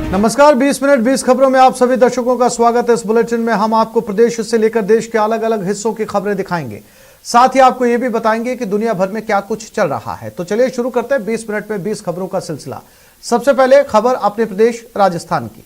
नमस्कार, 20 मिनट 20 खबरों में आप सभी दर्शकों का स्वागत है। इस बुलेटिन में हम आपको प्रदेश से लेकर देश के अलग अलग हिस्सों की खबरें दिखाएंगे। साथ ही आपको यह भी बताएंगे कि दुनिया भर में क्या कुछ चल रहा है। तो चलिए शुरू करते हैं 20 मिनट में 20 खबरों का सिलसिला। सबसे पहले खबर अपने प्रदेश राजस्थान की।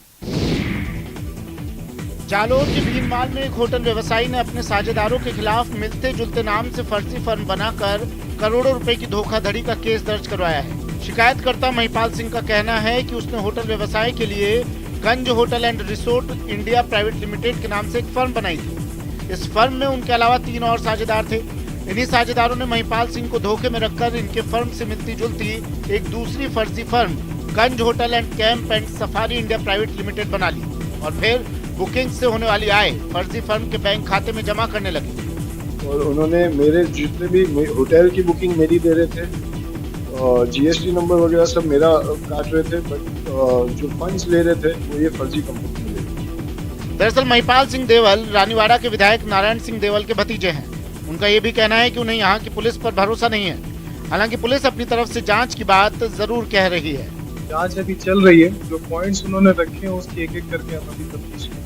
जालोर के भीनमाल में एक होटल व्यवसायी ने अपने साझेदारों के खिलाफ मिलते जुलते नाम से फर्जी फर्म बनाकर करोड़ों रुपए की धोखाधड़ी का केस दर्ज करवाया है। शिकायतकर्ता महिपाल सिंह का कहना है कि उसने होटल व्यवसाय के लिए Ganj hotel and resort India private limited के नाम से एक फर्म बनाई थी। इस फर्म में उनके अलावा 3 और साझेदार थे। इन्हीं साझेदारों ने महिपाल सिंह को धोखे में रखकर इनके फर्म से मिलती जुलती एक दूसरी फर्जी firm Ganj hotel and camp and safari India private limited बना ली और फिर बुकिंग से होने वाली आय फर्जी फर्म के बैंक खाते में जमा करने लगे। और उन्होंने मेरे जितने भी होटल की बुकिंग मेरी दे रहे थे और जीएसटी नंबर वगैरह सब मेरा काट रहे थे, बट जो फंड्स ले रहे थे वो ये फर्जी कंपनी ले रहे थे। दरअसल महिपाल सिंह देवल रानीवाड़ा के विधायक नारायण सिंह देवल के भतीजे हैं। उनका ये भी कहना है कि उन्हें यहाँ की पुलिस पर भरोसा नहीं है। हालांकि पुलिस अपनी तरफ से जांच की बात जरूर कह रही है। जांच अभी चल रही है, जो पॉइंट्स उन्होंने रखे हैं उसकी एक एक करके हम अभी तफ्तीश करेंगे।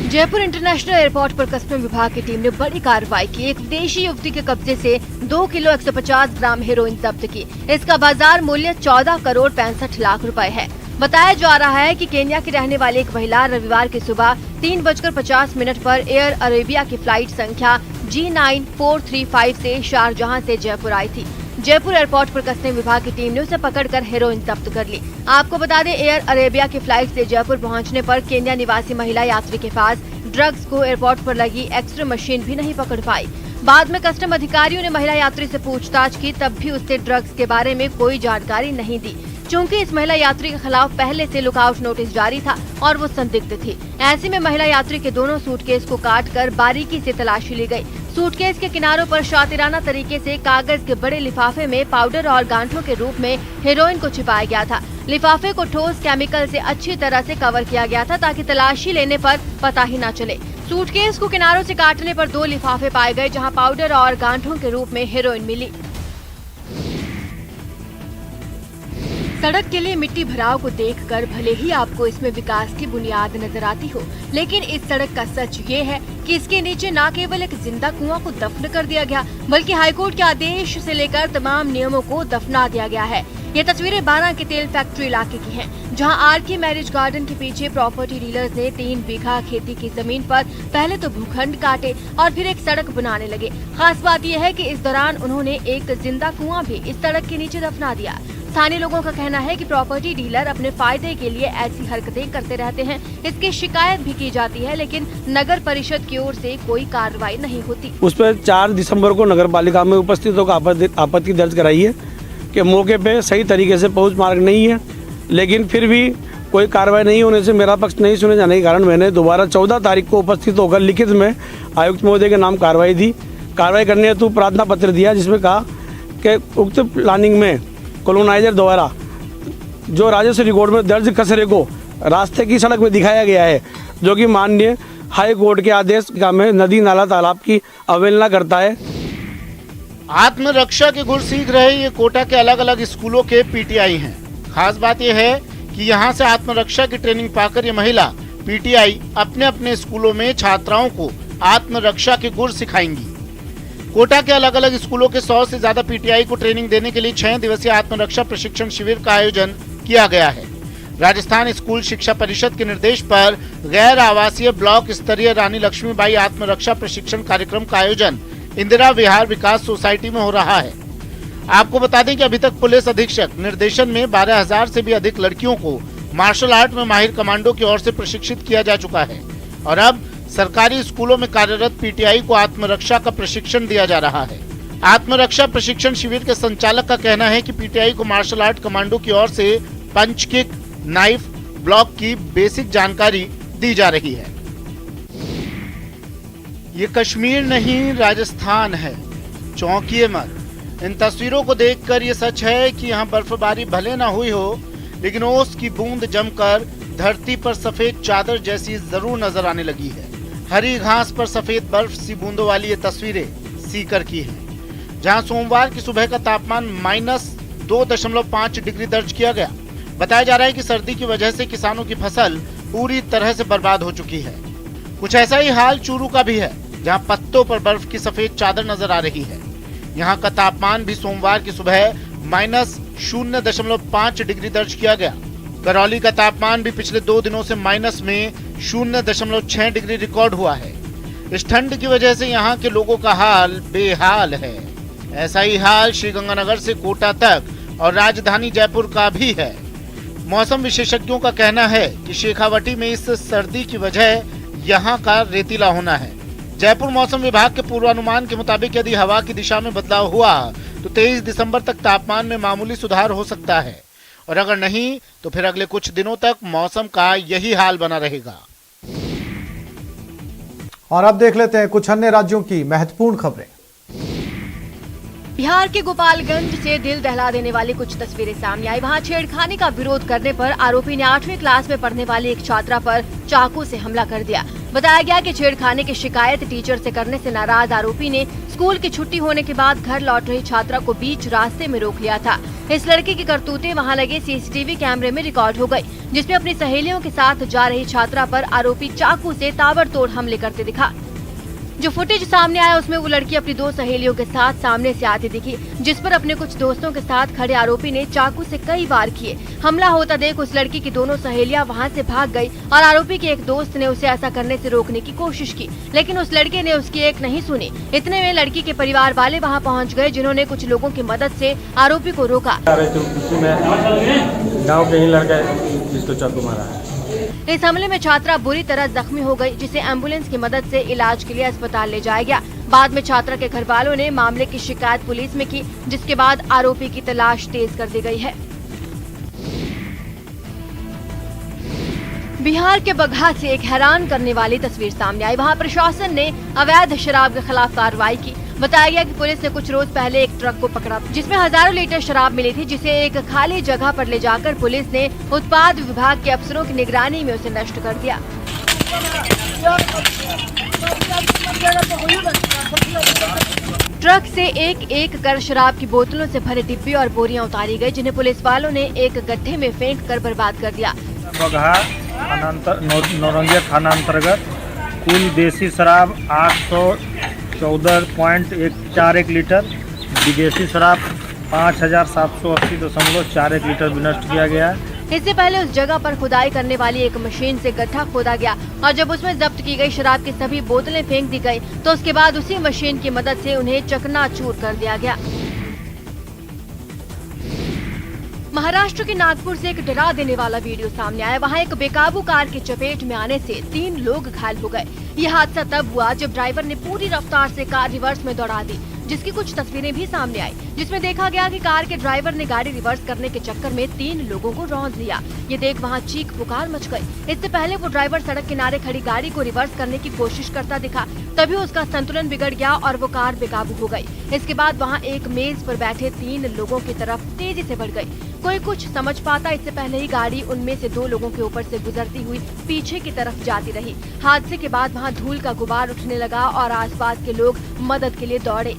जयपुर इंटरनेशनल एयरपोर्ट पर कस्टम विभाग की टीम ने बड़ी कार्रवाई की। एक विदेशी युवती के कब्जे से 2 किलो 150 ग्राम हेरोइन जब्त की। इसका बाजार मूल्य 14 करोड़ 65 लाख रुपए है। बताया जा रहा है कि केन्या की रहने वाली एक महिला रविवार की सुबह 3:50 पर एयर अरेबिया की फ्लाइट संख्या G9435 से शारजहां से जयपुर आई थी। जयपुर एयरपोर्ट पर कस्टम विभाग की टीम ने उसे पकड़कर हेरोइन जब्त कर ली। आपको बता दें, एयर अरेबिया की फ्लाइट से जयपुर पहुंचने पर केन्या निवासी महिला यात्री के पास ड्रग्स को एयरपोर्ट पर लगी एक्सरे मशीन भी नहीं पकड़ पाई। बाद में कस्टम अधिकारियों ने महिला यात्री से पूछताछ की, तब भी उससे ड्रग्स के बारे में कोई जानकारी नहीं दी। चूंकि इस महिला यात्री के खिलाफ पहले से लुकआउट नोटिस जारी था और वो संदिग्ध थी। ऐसे में महिला यात्री के दोनों सूटकेस को काटकर बारीकी से तलाशी ली गई। सूटकेस के किनारों पर शातिराना तरीके से कागज के बड़े लिफाफे में पाउडर और गांठों के रूप में हेरोइन को छिपाया गया था। लिफाफे को ठोस केमिकल से अच्छी तरह से कवर किया गया था ताकि तलाशी लेने पर पता ही न चले। सूटकेस को किनारों से काटने पर 2 लिफाफे पाए गए जहां पाउडर और गांठों के रूप में हेरोइन मिली। सड़क के लिए मिट्टी भराव को देखकर भले ही आपको इसमें विकास की बुनियाद नजर आती हो, लेकिन इस सड़क का सच ये है कि इसके नीचे न केवल एक जिंदा कुआं को दफन कर दिया गया, बल्कि हाईकोर्ट के आदेश से लेकर तमाम नियमों को दफना दिया गया है। ये तस्वीरें 12 के तेल फैक्ट्री इलाके की हैं, जहां आरके मैरिज गार्डन के पीछे प्रॉपर्टी डीलर्स ने 3 बीघा खेती की जमीन पर पहले तो भूखंड काटे और फिर एक सड़क बनाने लगे। खास बात यह है कि इस दौरान उन्होंने एक जिंदा कुआं भी इस सड़क के नीचे दफना दिया। स्थानीय लोगों का कहना है कि प्रॉपर्टी डीलर अपने फायदे के लिए ऐसी हरकतें करते रहते हैं। इसकी शिकायत भी की जाती है, लेकिन नगर परिषद की ओर से कोई कार्रवाई नहीं होती। उस पर 4 दिसंबर को नगर पालिका में उपस्थित होकर आपत्ति दर्ज कराई है कि मौके पे सही तरीके से पहुंच मार्ग नहीं है, लेकिन फिर भी कोई कार्रवाई नहीं होने से मेरा पक्ष नहीं सुने जाने के कारण मैंने दोबारा 14 तारीख को उपस्थित होकर लिखित में आयुक्त महोदय के नाम कार्रवाई दी। कार्रवाई करने हेतु प्रार्थना पत्र दिया, जिसमें कहा कि उक्त प्लानिंग में कॉलोनाइजर द्वारा जो राजस्व रिकॉर्ड में दर्ज कचरे को रास्ते की सड़क में दिखाया गया है, जो कि माननीय हाई कोर्ट के आदेश में नदी नाला तालाब की अवहेलना करता है। आत्मरक्षा के गुर सीख रहे ये कोटा के अलग अलग स्कूलों के पीटीआई हैं। खास बात यह है कि यहाँ से आत्मरक्षा की ट्रेनिंग पाकर ये महिला पीटीआई अपने अपने स्कूलों में छात्राओं को आत्मरक्षा के गुर सिखाएंगी। कोटा के अलग अलग स्कूलों के 100 से ज्यादा पीटीआई को ट्रेनिंग देने के लिए 6 दिवसीय आत्मरक्षा प्रशिक्षण शिविर का आयोजन किया गया है। राजस्थान स्कूल शिक्षा परिषद के निर्देश पर गैर आवासीय ब्लॉक स्तरीय रानी लक्ष्मीबाई आत्मरक्षा प्रशिक्षण कार्यक्रम का आयोजन इंदिरा विहार विकास सोसाइटी में हो रहा है। आपको बता दें कि अभी तक पुलिस अधीक्षक निर्देशन में 12,000 से भी अधिक लड़कियों को मार्शल आर्ट में माहिर कमांडो की ओर से प्रशिक्षित किया जा चुका है और अब सरकारी स्कूलों में कार्यरत पीटीआई को आत्मरक्षा का प्रशिक्षण दिया जा रहा है। आत्मरक्षा प्रशिक्षण शिविर के संचालक का कहना है कि पीटीआई को मार्शल आर्ट कमांडो की ओर से पंच किक, नाइफ, ब्लॉक की बेसिक जानकारी दी जा रही है। ये कश्मीर नहीं राजस्थान है, चौंकिए मत। इन तस्वीरों को देखकर ये सच है कि यहाँ बर्फबारी भले ना हुई हो, लेकिन ओस की बूंद जमकर धरती पर सफेद चादर जैसी जरूर नजर आने लगी है। हरी घास पर सफेद बर्फ सी बूंदों वाली ये तस्वीरें सीकर की हैं, जहां सोमवार की सुबह का तापमान 2.5 डिग्री दर्ज किया गया। बताया जा रहा है कि सर्दी की वजह से किसानों की फसल पूरी तरह से बर्बाद हो चुकी है। कुछ ऐसा ही हाल चूरू का भी है, जहां पत्तों पर बर्फ की सफेद चादर नजर आ रही है। यहां का तापमान भी सोमवार की सुबह -0.5 डिग्री दर्ज किया गया। करौली का तापमान भी पिछले 2 दिनों से -0.6 डिग्री रिकॉर्ड हुआ है। इस ठंड की वजह से यहाँ के लोगों का हाल बेहाल है। ऐसा ही हाल श्रीगंगानगर से कोटा तक और राजधानी जयपुर का भी है। मौसम विशेषज्ञों का कहना है कि शेखावटी में इस सर्दी की वजह यहाँ का रेतीला होना है। जयपुर मौसम विभाग के पूर्वानुमान के मुताबिक यदि हवा की दिशा में बदलाव हुआ तो 23 दिसंबर तक तापमान में मामूली सुधार हो सकता है, और अगर नहीं तो फिर अगले कुछ दिनों तक मौसम का यही हाल बना रहेगा। और अब देख लेते हैं कुछ अन्य राज्यों की महत्वपूर्ण खबरें। बिहार के गोपालगंज से दिल दहला देने वाली कुछ तस्वीरें सामने आई। वहां छेड़खानी का विरोध करने पर आरोपी ने 8वीं क्लास में पढ़ने वाली एक छात्रा पर चाकू से हमला कर दिया। बताया गया कि छेड़खानी की शिकायत टीचर से करने से नाराज आरोपी ने स्कूल की छुट्टी होने के बाद घर लौट रही छात्रा को बीच रास्ते में रोक लिया था। इस लड़की की करतूतें वहां लगे सीसीटीवी कैमरे में रिकॉर्ड हो गई, जिसमें अपनी सहेलियों के साथ जा रही छात्रा पर आरोपी चाकू से ताबड़तोड़ हमले करते दिखा। जो फुटेज सामने आया उसमें वो लड़की अपनी 2 सहेलियों के साथ सामने से आती दिखी, जिस पर अपने कुछ दोस्तों के साथ खड़े आरोपी ने चाकू से कई वार किए। हमला होता देख उस लड़की की दोनों सहेलियां वहां से भाग गई और आरोपी के एक दोस्त ने उसे ऐसा करने से रोकने की कोशिश की, लेकिन उस लड़के ने उसकी एक नहीं सुनी। इतने में लड़की के परिवार वाले वहां पहुंच गए, जिन्होंने कुछ लोगों की मदद से आरोपी को रोका। गाँव के ही लड़का जिसको चाकू मारा है। इस हमले में छात्रा बुरी तरह जख्मी हो गई, जिसे एम्बुलेंस की मदद से इलाज के लिए अस्पताल ले जाया गया। बाद में छात्रा के घर वालों ने मामले की शिकायत पुलिस में की, जिसके बाद आरोपी की तलाश तेज कर दी गई है। बिहार के बगहा से एक हैरान करने वाली तस्वीर सामने आई। वहां प्रशासन ने अवैध शराब के खिलाफ कार्रवाई की। बताया गया कि पुलिस ने कुछ रोज पहले एक ट्रक को पकड़ा, जिसमें हजारों लीटर शराब मिली थी, जिसे एक खाली जगह पर ले जाकर पुलिस ने उत्पाद विभाग के अफसरों की निगरानी में उसे नष्ट कर दिया। ट्रक से एक कर शराब की बोतलों से भरे डिब्बे और बोरियां उतारी गई, जिन्हें पुलिस वालों ने एक गड्ढे में फेंक कर बर्बाद कर दिया। बगहा नौरंगिया थाना अंतर्गत कुल देसी शराब 814.141 लीटर, विदेशी शराब 5780.41 लीटर भी नष्ट किया गया है। इससे पहले उस जगह पर खुदाई करने वाली एक मशीन से गड्ढा खोदा गया और जब उसमें जब्त की गई शराब की सभी बोतलें फेंक दी गई, तो उसके बाद उसी मशीन की मदद से उन्हें चकनाचूर कर दिया गया। महाराष्ट्र के नागपुर से एक डरा देने वाला वीडियो सामने आया। वहां एक बेकाबू कार की चपेट में आने से 3 लोग घायल हो गए। यह हादसा तब हुआ जब ड्राइवर ने पूरी रफ्तार से कार रिवर्स में दौड़ा दी, जिसकी कुछ तस्वीरें भी सामने आई, जिसमें देखा गया कि कार के ड्राइवर ने गाड़ी रिवर्स करने के चक्कर में 3 लोगों को रौंद लिया। ये देख वहां चीख पुकार मच गई। इससे पहले वो ड्राइवर सड़क किनारे खड़ी गाड़ी को रिवर्स करने की कोशिश करता दिखा, तभी उसका संतुलन बिगड़ गया और वो कार बेकाबू हो गई। इसके बाद वहाँ एक मेज पर बैठे 3 लोगों की तरफ तेजी से बढ़ गई। कोई कुछ समझ पाता इससे पहले ही गाड़ी उनमें से 2 लोगों के ऊपर से गुजरती हुई पीछे की तरफ जाती रही। हादसे के बाद वहाँ धूल का गुबार उठने लगा और आसपास के लोग मदद के लिए दौड़े।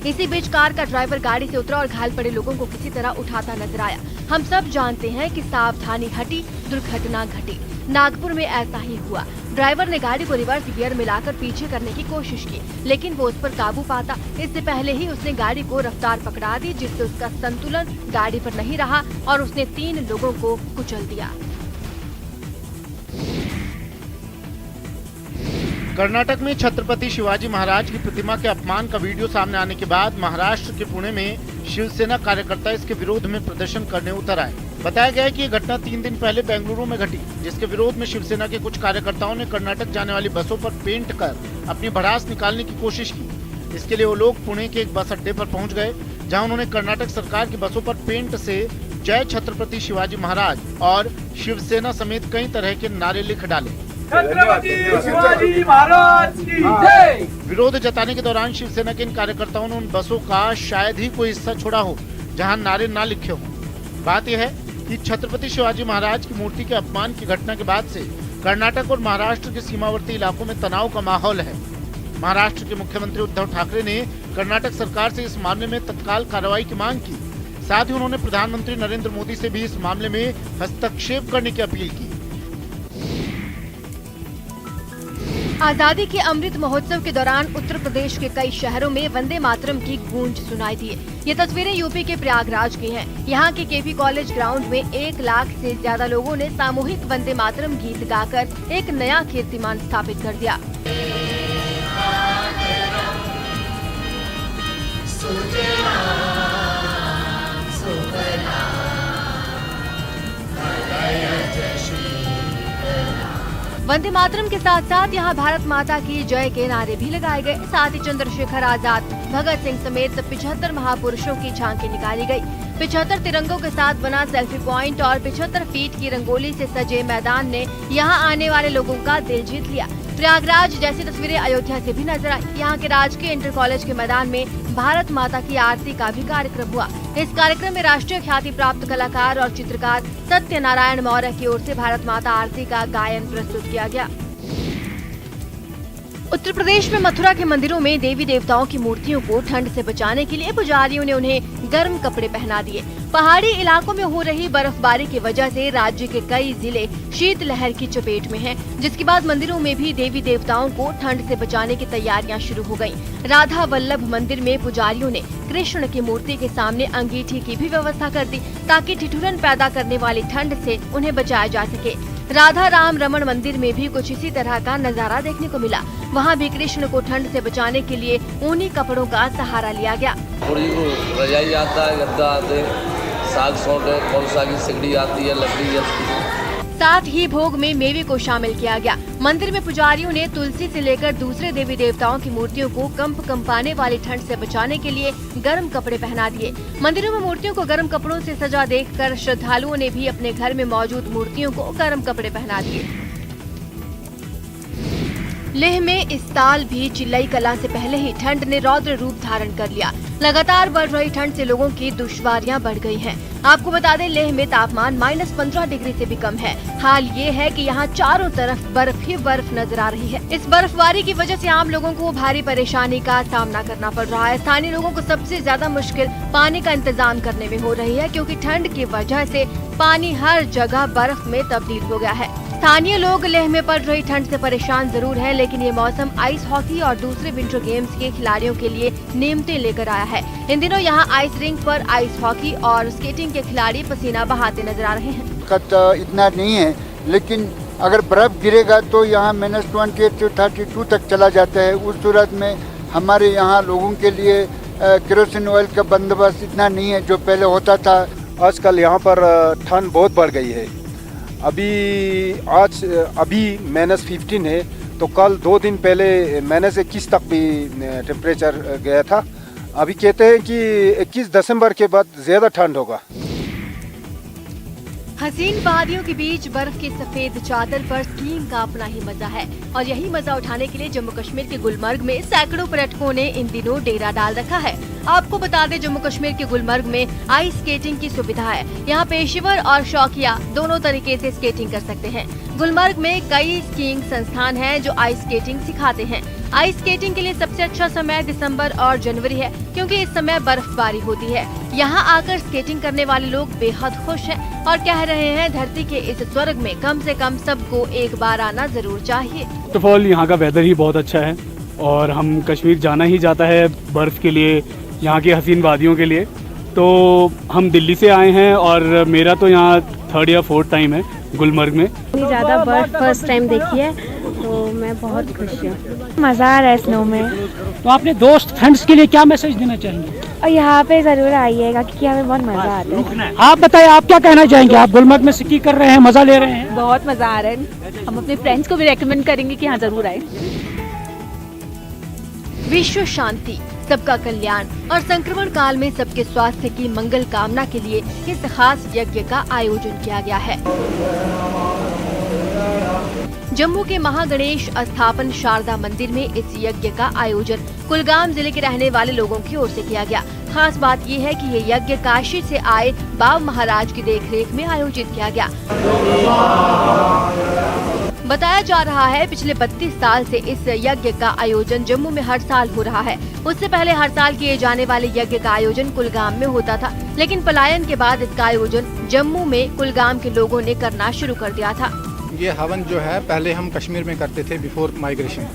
इसी बीच कार का ड्राइवर गाड़ी से उतरा और घायल पड़े लोगों को किसी तरह उठाता नजर आया। हम सब जानते हैं कि सावधानी हटी, दुर्घटना घटी। नागपुर में ऐसा ही हुआ। ड्राइवर ने गाड़ी को रिवर्स गियर मिलाकर पीछे करने की कोशिश की, लेकिन वो उस पर काबू पाता इससे पहले ही उसने गाड़ी को रफ्तार पकड़ा दी, जिससे उसका संतुलन गाड़ी पर नहीं रहा और उसने 3 लोगों को कुचल दिया। कर्नाटक में छत्रपति शिवाजी महाराज की प्रतिमा के अपमान का वीडियो सामने आने के बाद महाराष्ट्र के पुणे में शिवसेना कार्यकर्ता इसके विरोध में प्रदर्शन करने उतर आए। बताया गया है कि ये घटना 3 दिन पहले बेंगलुरु में घटी, जिसके विरोध में शिवसेना के कुछ कार्यकर्ताओं ने कर्नाटक जाने वाली बसों पर पेंट कर अपनी भड़ास निकालने की कोशिश की। इसके लिए वो लोग पुणे के एक बस अड्डे पर पहुंच गए, जहां उन्होंने कर्नाटक सरकार की बसों पर पेंट से जय छत्रपति शिवाजी महाराज और शिवसेना समेत कई तरह के नारे लिख डाले। छत्रपति शिवाजी महाराज की जय। विरोध जताने के दौरान शिवसेना के इन कार्यकर्ताओं ने उन बसों का शायद ही कोई हिस्सा छोड़ा हो जहां नारे ना लिखे हों। बात यह है कि छत्रपति शिवाजी महाराज की मूर्ति के अपमान की घटना के बाद से कर्नाटक और महाराष्ट्र के सीमावर्ती इलाकों में तनाव का माहौल है। महाराष्ट्र के मुख्यमंत्री उद्धव ठाकरे ने कर्नाटक सरकार से इस मामले में तत्काल कार्रवाई की मांग की। साथ ही उन्होंने प्रधानमंत्री नरेंद्र मोदी से भी इस मामले में हस्तक्षेप करने की अपील की। आजादी के अमृत महोत्सव के दौरान उत्तर प्रदेश के कई शहरों में वंदे मातरम की गूंज सुनाई दी। ये तस्वीरें यूपी के प्रयागराज की हैं। यहाँ के केपी कॉलेज ग्राउंड में 1 लाख से ज्यादा लोगों ने सामूहिक वंदे मातरम गीत गाकर एक नया कीर्तिमान स्थापित कर दिया। वंदे मातरम के साथ साथ यहाँ भारत माता की जय के नारे भी लगाए गए। साथ ही चंद्रशेखर आजाद, भगत सिंह समेत 75 महापुरुषों की झांकी निकाली गई। 75 तिरंगों के साथ बना सेल्फी पॉइंट और 75 फीट की रंगोली से सजे मैदान ने यहाँ आने वाले लोगों का दिल जीत लिया। प्रयागराज जैसी तस्वीरें अयोध्या से भी नजर आई। यहाँ के राजकीय इंटर कॉलेज के मैदान में भारत माता की आरती का भी कार्यक्रम हुआ। इस कार्यक्रम में राष्ट्रीय ख्याति प्राप्त कलाकार और चित्रकार सत्यनारायण मौर्य की ओर से भारत माता आरती का गायन प्रस्तुत किया गया। उत्तर प्रदेश में मथुरा के मंदिरों में देवी देवताओं की मूर्तियों को ठंड से बचाने के लिए पुजारियों ने उन्हें गर्म कपड़े पहना दिए। पहाड़ी इलाकों में हो रही बर्फबारी की वजह से राज्य के कई जिले शीतलहर की चपेट में हैं, जिसके बाद मंदिरों में भी देवी देवताओं को ठंड से बचाने की तैयारियां शुरू हो गयी। राधा वल्लभ मंदिर में पुजारियों ने कृष्ण की मूर्ति के सामने अंगीठी की भी व्यवस्था कर दी, ताकि ठिठुरन पैदा करने वाली ठंड से उन्हें बचाया जा सके। राधा राम रमण मंदिर में भी कुछ इसी तरह का नजारा देखने को मिला। वहाँ भी कृष्ण को ठंड से बचाने के लिए ऊनी कपड़ों का सहारा लिया गया। रजाई आता है, गद्दा आते, साग सौटे, कौनसा की सिगड़ी आती है, लकड़ी आती है। साथ ही भोग में मेवे को शामिल किया गया। मंदिर में पुजारियों ने तुलसी से लेकर दूसरे देवी देवताओं की मूर्तियों को कंपाने वाली ठंड से बचाने के लिए गर्म कपड़े पहना दिए। मंदिरों में मूर्तियों को गर्म कपड़ों से सजा देखकर श्रद्धालुओं ने भी अपने घर में मौजूद मूर्तियों को गर्म कपड़े पहना दिए। लेह में इस साल भी चिल्लई कला से पहले ही ठंड ने रौद्र रूप धारण कर लिया। लगातार बढ़ रही ठंड से लोगों की दुश्वारियां बढ़ गई हैं। आपको बता दें, लेह में तापमान -15 डिग्री से भी कम है। हाल ये है कि यहाँ चारों तरफ बर्फ ही बर्फ नजर आ रही है। इस बर्फबारी की वजह से आम लोगों को भारी परेशानी का सामना करना पड़ रहा है। स्थानीय लोगों को सबसे ज्यादा मुश्किल पानी का इंतजाम करने में हो रही है, क्योंकि ठंड की वजह से पानी हर जगह बर्फ में तब्दील हो गया है। स्थानीय लोग लेह में पड़ रही ठंड से परेशान जरूर हैं, लेकिन ये मौसम आइस हॉकी और दूसरे विंटर गेम्स के खिलाड़ियों के लिए नेमतें लेकर आया है। इन दिनों यहाँ आइस रिंक पर आइस हॉकी और स्केटिंग के खिलाड़ी पसीना बहाते नजर आ रहे हैं। इतना नहीं है, लेकिन अगर बर्फ गिरेगा तो यहाँ -28 से 32 तक चला जाता है। उस सूरत में हमारे यहाँ लोगों के लिए केरोसिन ऑयल का बंदोबस्त इतना नहीं है जो पहले होता था। आजकल यहाँ पर ठंड बहुत बढ़ गई है। अभी -15 है, तो कल 2 दिन पहले -21 तक भी टेम्परेचर गया था। अभी कहते हैं कि 21 दिसंबर के बाद ज़्यादा ठंड होगा। हसीन वादियों के बीच बर्फ की सफेद चादर पर स्कीइंग का अपना ही मजा है, और यही मजा उठाने के लिए जम्मू कश्मीर के गुलमर्ग में सैकड़ों पर्यटकों ने इन दिनों डेरा डाल रखा है। आपको बता दें, जम्मू कश्मीर के गुलमर्ग में आइस स्केटिंग की सुविधा है। यहाँ पेशेवर और शौकिया दोनों तरीके से स्केटिंग कर सकते हैं। गुलमर्ग में कई स्कीइंग संस्थान हैं जो आइस स्केटिंग सिखाते हैं। आइस स्केटिंग के लिए सबसे अच्छा समय दिसंबर और जनवरी है, क्योंकि इस समय बर्फबारी होती है। यहाँ आकर स्केटिंग करने वाले लोग बेहद खुश हैं और कह रहे हैं, धरती के इस स्वर्ग में कम से कम सबको एक बार आना जरूर चाहिए। फर्स्ट ऑफ ऑल यहाँ का वेदर ही बहुत अच्छा है, और हम कश्मीर जाना ही जाता है बर्फ के लिए, यहाँ की हसीन वादियों के लिए। तो हम दिल्ली से आए हैं और मेरा तो यहाँ 3rd या 4th टाइम है गुलमर्ग में। ज़्यादा बर्फ फर्स्ट टाइम देखी है, तो मैं बहुत खुश हूँ। मज़ा आ रहा है स्नो में। तो आपने दोस्त फ्रेंड्स के लिए क्या मैसेज देना चाहेंगे? और यहाँ पे ज़रूर आइएगा, क्योंकि हमें बहुत मज़ा आता है। आप बताइए, आप क्या कहना चाहेंगे? आप गुलमर्ग में स्की कर रहे हैं, मज़ा ले रहे हैं? बहुत मज़ा आ रहा है। हम अपने फ्रेंड्स को भी रेकमेंड करेंगे कि यहाँ ज़रूर आए। विश्व शांति, सबका कल्याण और संक्रमण काल में सबके स्वास्थ्य की मंगल कामना के लिए इस खास यज्ञ का आयोजन किया गया है। जम्मू के महागणेश स्थापन शारदा मंदिर में इस यज्ञ का आयोजन कुलगाम जिले के रहने वाले लोगों की ओर से किया गया। खास बात यह है कि ये यज्ञ काशी से आए बाव महाराज की देखरेख में आयोजित किया गया। बताया जा रहा है पिछले 32 साल से इस यज्ञ का आयोजन जम्मू में हर साल हो रहा है। उससे पहले हर साल किए जाने वाले यज्ञ का आयोजन कुलगाम में होता था, लेकिन पलायन के बाद इसका आयोजन जम्मू में कुलगाम के लोगों ने करना शुरू कर दिया था। ये हवन जो है पहले हम कश्मीर में करते थे बिफोर माइग्रेशन,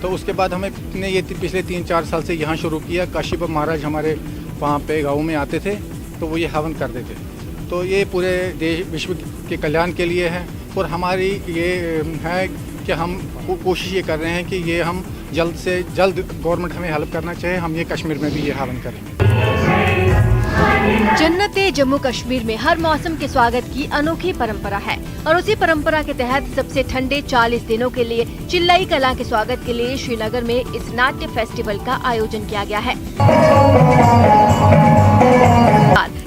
तो उसके बाद हमें ये पिछले 3-4 साल से यहाँ शुरू किया। काशीप महाराज हमारे वहाँ पे गाँव में आते थे तो वो ये हवन करते थे। तो ये पूरे देश विश्व के कल्याण के लिए है और हमारी ये है कि हम कोशिश ये कर रहे हैं कि ये हम जल्द से जल्द गवर्नमेंट हमें हेल्प करना चाहिए, हम ये कश्मीर में भी ये हवन करें। जन्नते जम्मू कश्मीर में हर मौसम के स्वागत की अनोखी परंपरा है और उसी परंपरा के तहत सबसे ठंडे 40 दिनों के लिए चिल्लाई कला के स्वागत के लिए श्रीनगर में इस नाट्य फेस्टिवल का आयोजन किया गया है।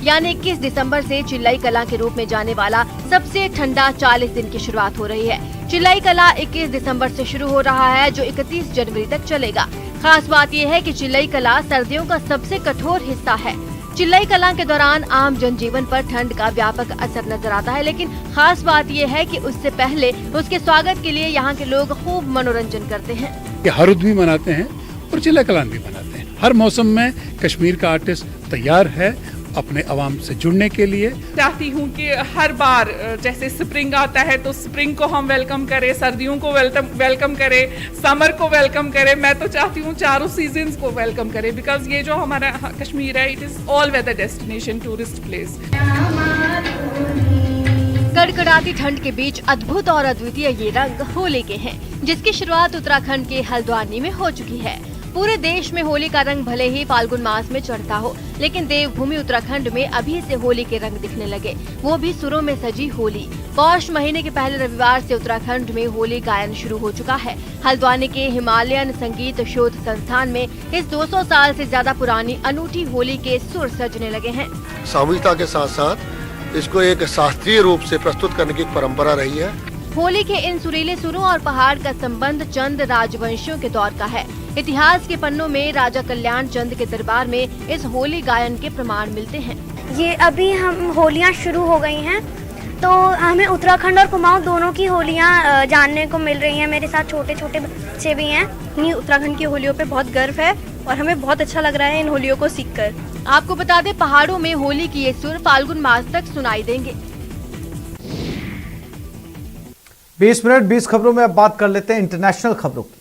यानी 21 दिसंबर से चिल्लाई कला के रूप में जाने वाला सबसे ठंडा 40 दिन की शुरुआत हो रही है। चिल्लाई कला 21 दिसंबर से शुरू हो रहा है जो 31 जनवरी तक चलेगा। खास बात यह है कि चिल्लाई कला सर्दियों का सबसे कठोर हिस्सा है। चिल्लाई कला के दौरान आम जनजीवन पर ठंड का व्यापक असर नजर आता है, लेकिन खास बात यह है कि उससे पहले उसके स्वागत के लिए यहाँ के लोग खूब मनोरंजन करते हैं। हरुद भी मनाते हैं और चिल्लाई कलान भी मनाते हैं। हर मौसम में कश्मीर का आर्टिस्ट तैयार है अपने अवाम से जुड़ने के लिए। चाहती हूँ कि हर बार जैसे स्प्रिंग आता है तो स्प्रिंग को हम वेलकम करें, सर्दियों को वेलकम करें, समर को वेलकम करें। मैं तो चाहती हूँ चारों सीजन्स को वेलकम करें, बिकॉज ये जो हमारा कश्मीर है it is all weather destination, tourist place. कड़कड़ाती ठंड के बीच अद्भुत और अद्वितीय ये रंग होली के हैं, जिसकी शुरुआत उत्तराखंड के हल्द्वानी में हो चुकी है। पूरे देश में होली का रंग भले ही फाल्गुन मास में चढ़ता हो, लेकिन देवभूमि उत्तराखंड में अभी से होली के रंग दिखने लगे, वो भी सुरों में सजी होली। पौष महीने के पहले रविवार से उत्तराखंड में होली गायन शुरू हो चुका है। हल्द्वानी के हिमालयन संगीत शोध संस्थान में इस 200 साल से ज्यादा पुरानी अनूठी होली के सुर सजने लगे हैं। सामूहिकता के साथ साथ इसको एक शास्त्रीय रूप से प्रस्तुत करने की परंपरा रही है। होली के इन सुरीले सुरों और पहाड़ का संबंध चंद राजवंशियों के दौर का है। इतिहास के पन्नों में राजा कल्याण चंद के दरबार में इस होली गायन के प्रमाण मिलते हैं। ये अभी हम होलियां शुरू हो गई हैं, तो हमें उत्तराखंड और कुमाऊं दोनों की होलियां जानने को मिल रही हैं। मेरे साथ छोटे छोटे बच्चे भी हैं। उत्तराखंड की होलियों पे बहुत गर्व है और हमें बहुत अच्छा लग रहा है इन होलियों को सीखकर। आपको बता दें, पहाड़ों में होली की ये सुर फाल्गुन मास तक सुनाई देंगे। 20 मिनट 20 खबरों में अब बात कर लेते हैं इंटरनेशनल खबरों की।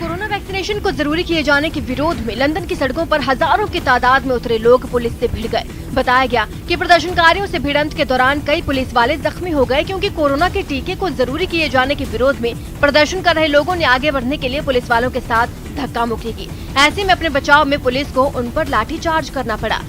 कोरोना वैक्सीनेशन को जरूरी किए जाने के विरोध में लंदन की सड़कों पर हजारों की तादाद में उतरे लोग पुलिस से भिड़ गए। बताया गया कि प्रदर्शनकारियों से भिड़ंत के दौरान कई पुलिस वाले जख्मी हो गए, क्योंकि कोरोना के टीके को जरूरी किए जाने के विरोध में प्रदर्शन कर रहे लोगों ने आगे बढ़ने के लिए पुलिस वालों के साथ धक्का मुक्की की। ऐसे में अपने बचाव में पुलिस को उन पर लाठीचार्ज करना पड़ा।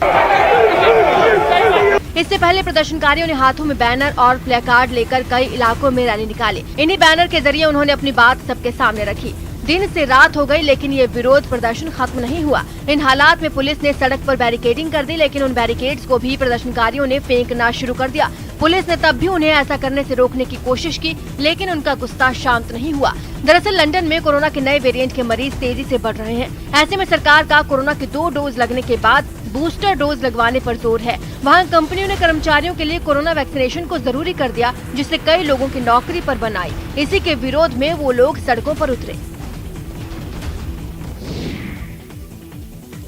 इससे पहले प्रदर्शनकारियों ने हाथों में बैनर और प्लेकार्ड लेकर कई इलाकों में रैली निकाली। इन्हीं बैनर के जरिए उन्होंने अपनी बात सबके सामने रखी। दिन से रात हो गई, लेकिन ये विरोध प्रदर्शन खत्म नहीं हुआ। इन हालात में पुलिस ने सड़क पर बैरिकेडिंग कर दी, लेकिन उन बैरिकेड्स को भी प्रदर्शनकारियों ने फेंकना शुरू कर दिया। पुलिस ने तब भी उन्हें ऐसा करने से रोकने की कोशिश की, लेकिन उनका गुस्सा शांत नहीं हुआ। दरअसल लंदन में कोरोना के नए वेरिएंट के मरीज तेजी से बढ़ रहे हैं। ऐसे में सरकार का कोरोना के 2 डोज लगने के बाद बूस्टर डोज लगवाने पर जोर है। वहाँ कंपनियों ने कर्मचारियों के लिए कोरोना वैक्सीनेशन को जरूरी कर दिया, जिससे कई लोगों की नौकरी पर बन आई। इसी के विरोध में वो लोग सड़कों पर उतरे।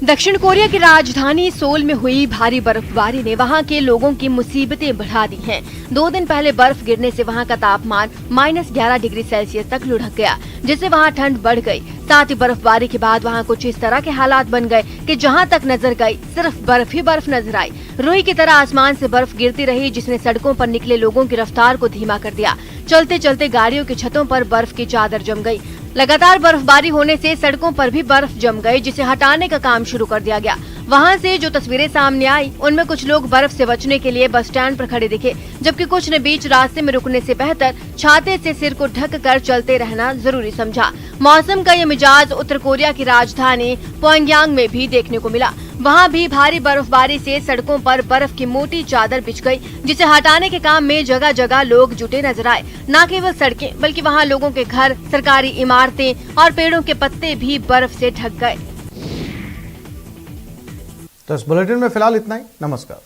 दक्षिण कोरिया की राजधानी सोल में हुई भारी बर्फबारी ने वहां के लोगों की मुसीबतें बढ़ा दी हैं। 2 दिन पहले बर्फ गिरने से वहां का तापमान -11 डिग्री सेल्सियस तक लुढ़क गया, जिससे वहां ठंड बढ़ गई। साथ ही बर्फबारी के बाद वहां कुछ इस तरह के हालात बन गए कि जहां तक नजर गई सिर्फ बर्फ ही बर्फ नजर आई। रुई की तरह आसमान से बर्फ गिरती रही, जिसने सड़कों पर निकले लोगों की रफ्तार को धीमा कर दिया। चलते चलते गाड़ियों की छतों पर बर्फ की चादर जम गई। लगातार बर्फबारी होने से सड़कों पर भी बर्फ जम गई, जिसे हटाने का काम शुरू कर दिया गया। वहां से जो तस्वीरें सामने आई, उनमें कुछ लोग बर्फ से बचने के लिए बस स्टैंड पर खड़े दिखे, जबकि कुछ ने बीच रास्ते में रुकने से बेहतर छाते से सिर को ढक कर चलते रहना जरूरी समझा। मौसम का ये मिजाज उत्तर कोरिया की राजधानी प्योंगयांग में भी देखने को मिला। वहां भी भारी बर्फबारी से सड़कों पर बर्फ की मोटी चादर बिछ गई, जिसे हटाने के काम में जगह जगह लोग जुटे नजर आए। न केवल सड़कें, बल्कि वहां लोगों के घर, सरकारी इमारतें और पेड़ों के पत्ते भी बर्फ से ढक गए। तो इस बुलेटिन में फिलहाल इतना ही। नमस्कार।